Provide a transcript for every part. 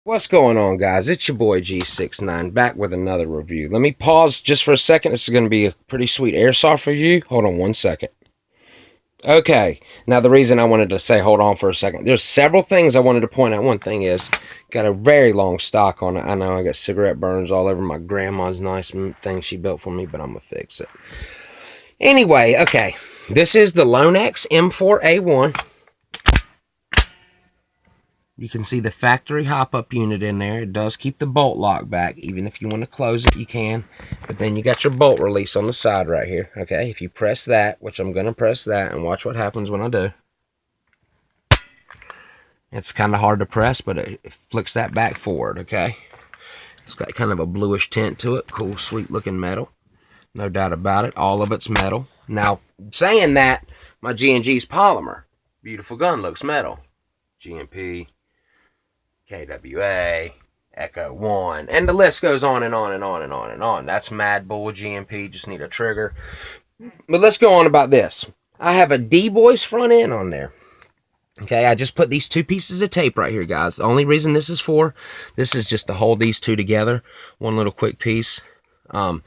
What's going on, guys? It's your boy G69 back with another review. Let me pause just for a second. This is going to be a pretty sweet airsoft review. Hold on one second. Okay, now the reason I wanted to say hold on for a second, there's several things I wanted to point out. One thing is, got a very long stock on it. I know I got cigarette burns all over my grandma's nice thing she built for me, but I'm going to fix it. Anyway, okay, this is the Lonex M4A1. You can see the factory hop-up unit in there. It does keep the bolt lock back. Even if you want to close it, you can. But then you got your bolt release on the side right here. Okay, if you press that, which I'm going to press that, and watch what happens when I do. It's kind of hard to press, but it flicks that back forward, okay? It's got kind of a bluish tint to it. Cool, sweet-looking metal. No doubt about it. All of it's metal. Now, saying that, my G&G's polymer. Beautiful gun, looks metal. GMP. KWA, Echo 1, and the list goes on and on and on and on and on. That's Mad Bull GMP, just need a trigger. But let's go on about this. I have a D-Boys front end on there. Okay, I just put these two pieces of tape right here, guys. The only reason this is just to hold these two together. One little quick piece. Now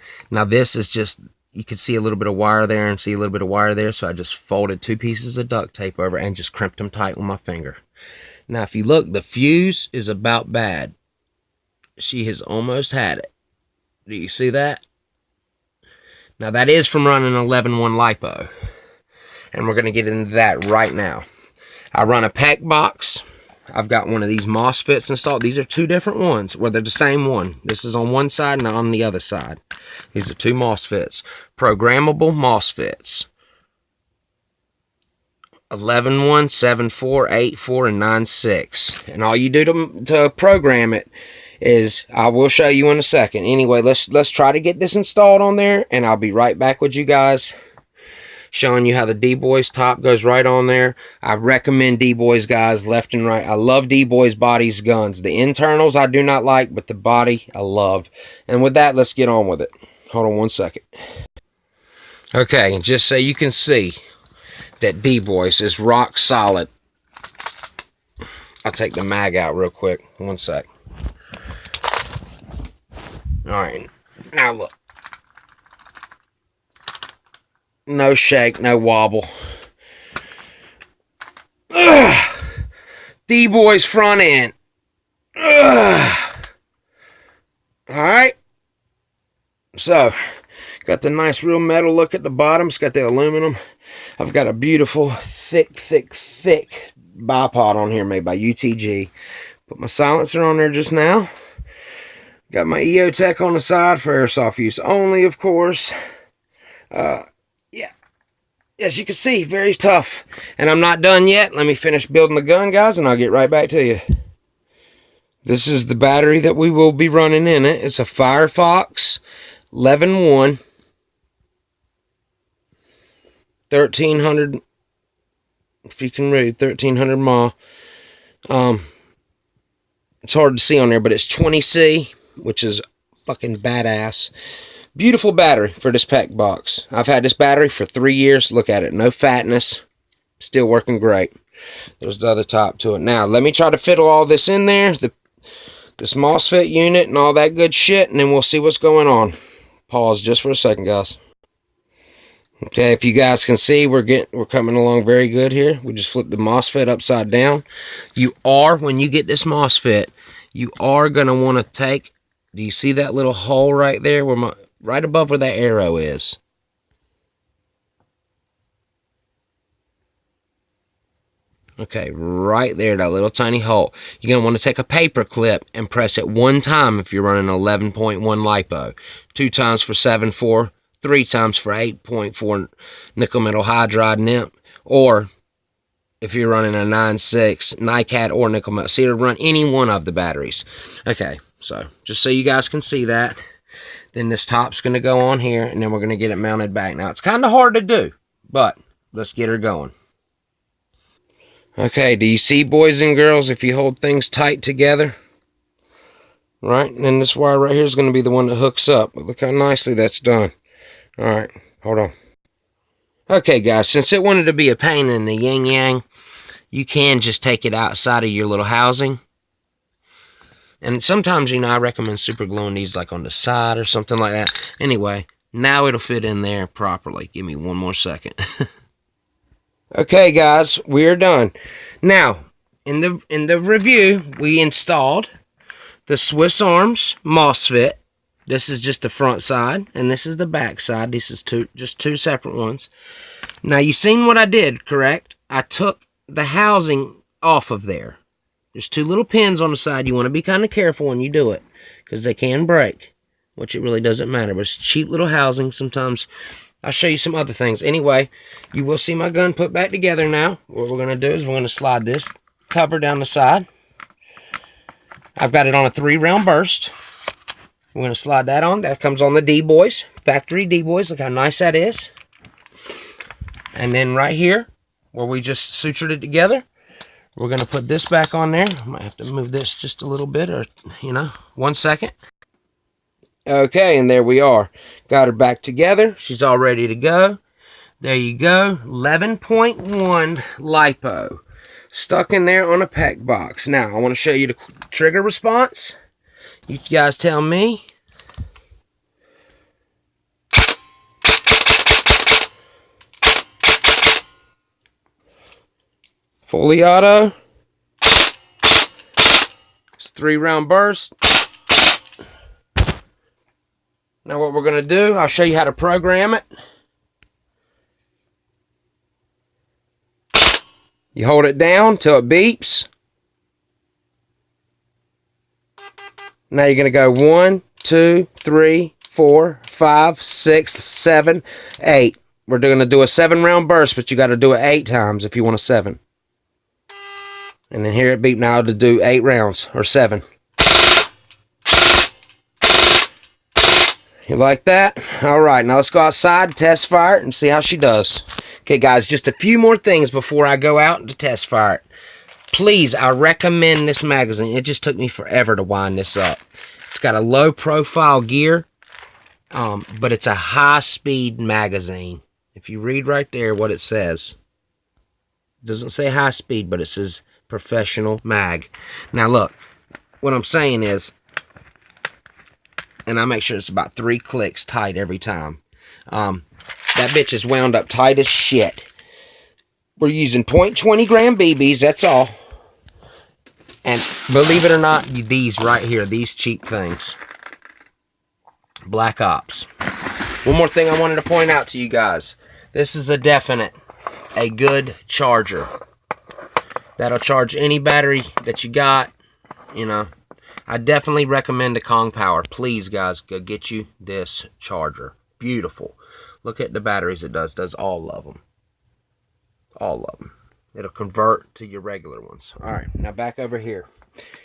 this is just, you can see a little bit of wire there and see a little bit of wire there, so I just folded two pieces of duct tape over and just crimped them tight with my finger. Now, if you look, the fuse is about bad. She has almost had it. Do you see that? Now, that is from running 11.1 Lipo. And we're going to get into that right now. I run a pack box. I've got one of these Mosfets installed. These are two different ones. Well, they're the same one. This is on one side and on the other side. These are two Mosfets. Programmable Mosfets. 11.1, 7.4, 8.4, and 9.6. And all you do to program it is, I will show you in a second. Anyway, let's try to get this installed on there, and I'll be right back with you guys, showing you how the D-Boys top goes right on there. I recommend D-Boys, guys, left and right. I love D-Boys bodies guns. The internals I do not like, but the body I love. And with that, let's get on with it. Hold on one second. Okay, and just so you can see, that D-Boys is rock solid. I'll take the mag out real quick. One sec. Alright, now look. No shake, no wobble. D-Boys front end. Alright. So, got the nice real metal look at the bottom. It's got the aluminum. I've got a beautiful, thick bipod on here made by UTG. Put my silencer on there just now. Got my EOTech on the side for airsoft use only, of course. Yeah. As you can see, very tough. And I'm not done yet. Let me finish building the gun, guys, and I'll get right back to you. This is the battery that we will be running in it. It's a Firefox 11.1. 1300, if you can read, 1300 mAh. It's hard to see on there, but it's 20C, which is fucking badass. Beautiful battery for this pack box. I've had this battery for 3 years. Look at it, no fatness, still working great. There's the other top to it. Now, let me try to fiddle all this in there, this MOSFET unit and all that good shit, and then we'll see what's going on. Pause just for a second, guys. Okay, if you guys can see, we're coming along very good here. We just flipped the MOSFET upside down. When you get this MOSFET, you are going to want to take, do you see that little hole right there, right above where that arrow is? Okay, right there, that little tiny hole. You're going to want to take a paper clip and press it one time if you're running 11.1 Lipo. 2 times for 7.4. 3 times for 8.4 nickel metal hydride NIP, or if you're running a 9.6 NiCad or nickel metal, so you run any one of the batteries. Okay, so just so you guys can see that, then this top's going to go on here, and then we're going to get it mounted back. Now, it's kind of hard to do, but let's get her going. Okay, do you see, boys and girls, if you hold things tight together? Right, and then this wire right here is going to be the one that hooks up. But look how nicely that's done. Alright, hold on. Okay, guys, since it wanted to be a pain in the yin-yang, you can just take it outside of your little housing. And sometimes, you know, I recommend super gluing these like on the side or something like that. Anyway, now it'll fit in there properly. Give me one more second. Okay, guys, we're done. Now, in the review, we installed the Swiss Arms Mosfet. This is just the front side, and this is the back side. This is just two separate ones. Now, you seen what I did, correct? I took the housing off of there. There's two little pins on the side. You want to be kind of careful when you do it, because they can break, which it really doesn't matter. But it's cheap little housing. Sometimes I'll show you some other things. Anyway, you will see my gun put back together now. What we're going to do is we're going to slide this cover down the side. I've got it on a 3-round burst. We're going to slide that on. That comes on the D-Boys, factory D-Boys. Look how nice that is. And then right here, where we just sutured it together, we're going to put this back on there. I might have to move this just a little bit, or, you know, 1 second. Okay, and there we are. Got her back together. She's all ready to go. There you go. 11.1 Lipo. Stuck in there on a pack box. Now, I want to show you the trigger response. You guys tell me. Fully auto. It's 3-round burst. Now what we're going to do, I'll show you how to program it. You hold it down till it beeps. Now you're going to go 1, 2, 3, 4, 5, 6, 7, 8. We're going to do a 7-round burst, but you got to do it 8 times if you want a 7. And then hear it beep now to do 8 rounds, or 7. You like that? Alright, now let's go outside, test fire it, and see how she does. Okay, guys, just a few more things before I go out to test fire it. Please, I recommend this magazine. It just took me forever to wind this up. It's got a low-profile gear, but it's a high-speed magazine. If you read right there what it says, it doesn't say high speed, but it says professional mag. Now, look, what I'm saying is, and I make sure it's about 3 clicks tight every time. That bitch is wound up tight as shit. We're using 0.20 gram BBs, that's all. And believe it or not, these right here, these cheap things. Black Ops. One more thing I wanted to point out to you guys. This is a good charger. That'll charge any battery that you got, you know. I definitely recommend the Kong Power. Please, guys, go get you this charger. Beautiful. Look at the batteries it does. Does all of them. All of them. It'll convert to your regular ones. All right, now back over here.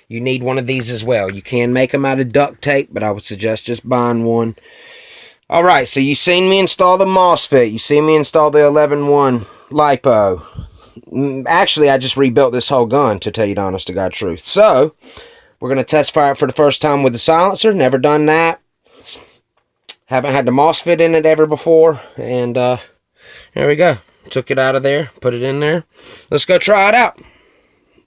You need one of these as well. You can make them out of duct tape, but I would suggest just buying one. All right, so you seen me install the MOSFET. You seen me install the 11.1 Lipo. Actually, I just rebuilt this whole gun, to tell you the honest to God truth. So, we're going to test fire it for the first time with the silencer. Never done that. Haven't had the MOSFET in it ever before. And there we go. Took it out of there, put it in there. Let's go try it out.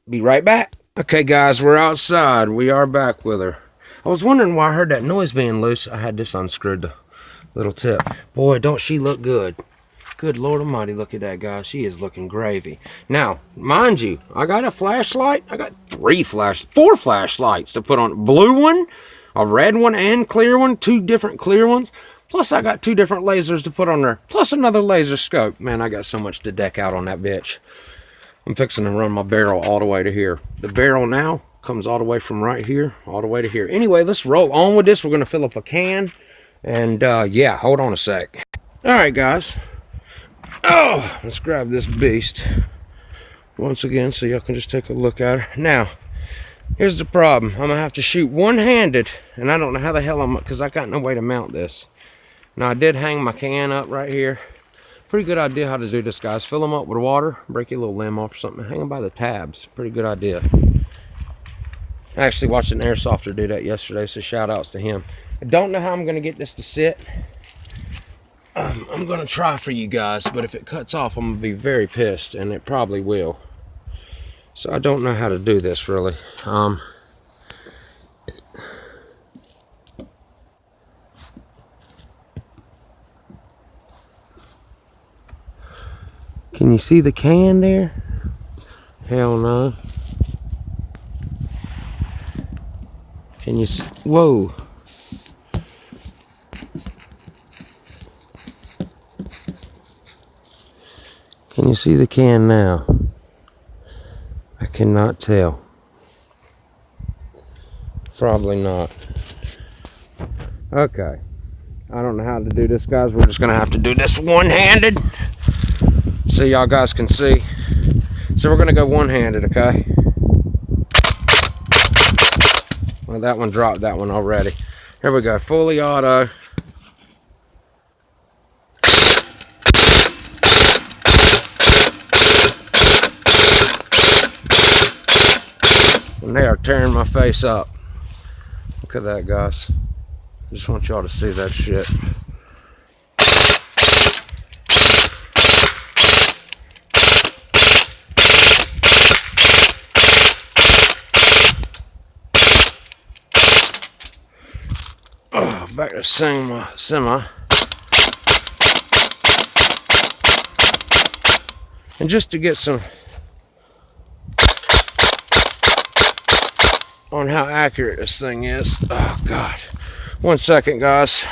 Be right back. Okay, guys, we're outside. We are back with her. I was wondering why I heard that noise being loose. I had this unscrewed, the little tip. Boy, don't she look good. Good Lord Almighty, look at that, guys. She is looking gravy. Now, mind you, I got a flashlight. I got 4 flashlights to put on. Blue one, a red one, and clear one. 2 different clear ones. Plus, I got 2 different lasers to put on there. Plus, another laser scope. Man, I got so much to deck out on that bitch. I'm fixing to run my barrel all the way to here. The barrel now comes all the way from right here, all the way to here. Anyway, let's roll on with this. We're going to fill up a can. And, yeah, hold on a sec. All right, guys. Oh, let's grab this beast once again so y'all can just take a look at her. Now, here's the problem. I'm going to have to shoot one-handed. And I don't know how the hell because I got no way to mount this. Now, I did hang my can up right here. Pretty good idea how to do this, guys. Fill them up with water, break your little limb off or something, hang them by the tabs. Pretty good idea. I actually watched an airsofter do that yesterday, so shout outs to him. I don't know how I'm going to get this to sit. I'm going to try for you guys, but if it cuts off, I'm going to be very pissed, and it probably will. So I don't know how to do this, really. Can you see the can there? Hell no. Can you see? Whoa. Can you see the can now? I cannot tell. Probably not. Okay. I don't know how to do this, guys. We're just going to have to do this one-handed. So y'all guys can see. So we're going to go one-handed, okay? Well, that one dropped that one already. Here we go. Fully auto. And they are tearing my face up. Look at that, guys. Just want y'all to see that shit. Oh, back to semi. And just to get some on how accurate this thing is. Oh God. 1 second, guys.